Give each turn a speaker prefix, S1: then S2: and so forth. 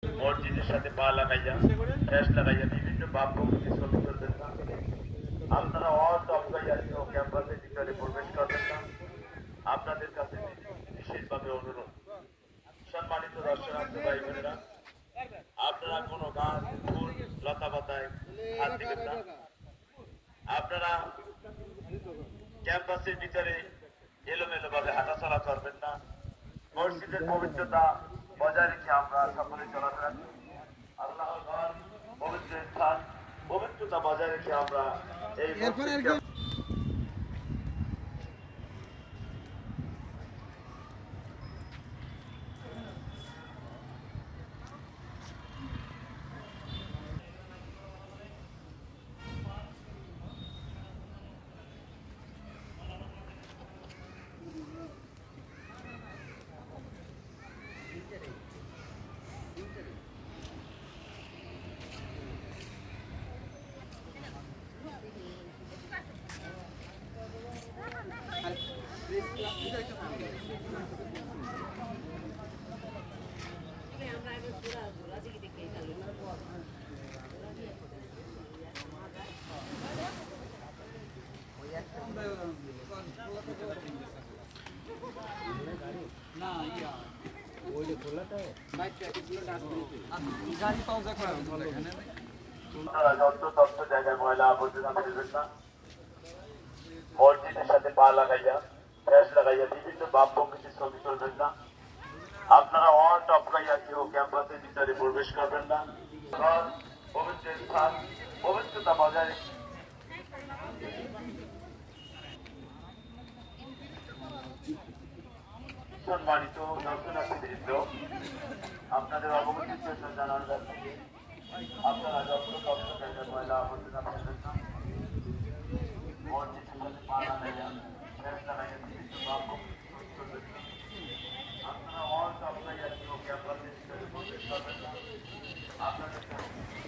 S1: মসজিদের সাথে পা লাগাইয়া ঠেস লাগাইয়া বিভিন্ন ভাব ভঙ্গিতে ছবি তুলবেন না। আপনারা অটপকাইয়া ক্যাম্পাসের ভিতরে প্রবেশ করবেন না। আপনাদের কাছে বিশেষভাবে অনুরোধ, সম্মানিত দর্শনার্থী ভাই বোনেরা, আপনারা কোনো গাছ ফুল লতা পাতায় হাত দিবেন না। আপনারা ক্যাম্পাসের ভিতরে এলোমেলো ভাবে হাঁটাচলা করবেন না। মসজিদের পবিত্রতা বজায় রেখে আমরা সকলে চলাফেরা করি। আল্লাহর ঘর পবিত্র স্থান, পবিত্রতা বজায় রেখে আমরা এই জায়গায় ময়লা আবর্জনা ফেলবেন না। মসজিদের সাথে পা লাগাইয়া ঠেস লাগাইয়া বিভিন্ন ভাব ভঙ্গিতে ছবি তুলবেন না। আপনারা অটপকাইয়া কেউ ক্যাম্পাসের ভিতরে প্রবেশ করবেন না। পবিত্র স্থান, পবিত্রতা বজায় রেখে সম্মানিত দর্শনার্থীবৃন্দ, আপনাদের অবগতির জন্য জানানো যাচ্ছে আপনারা যত জায়গায়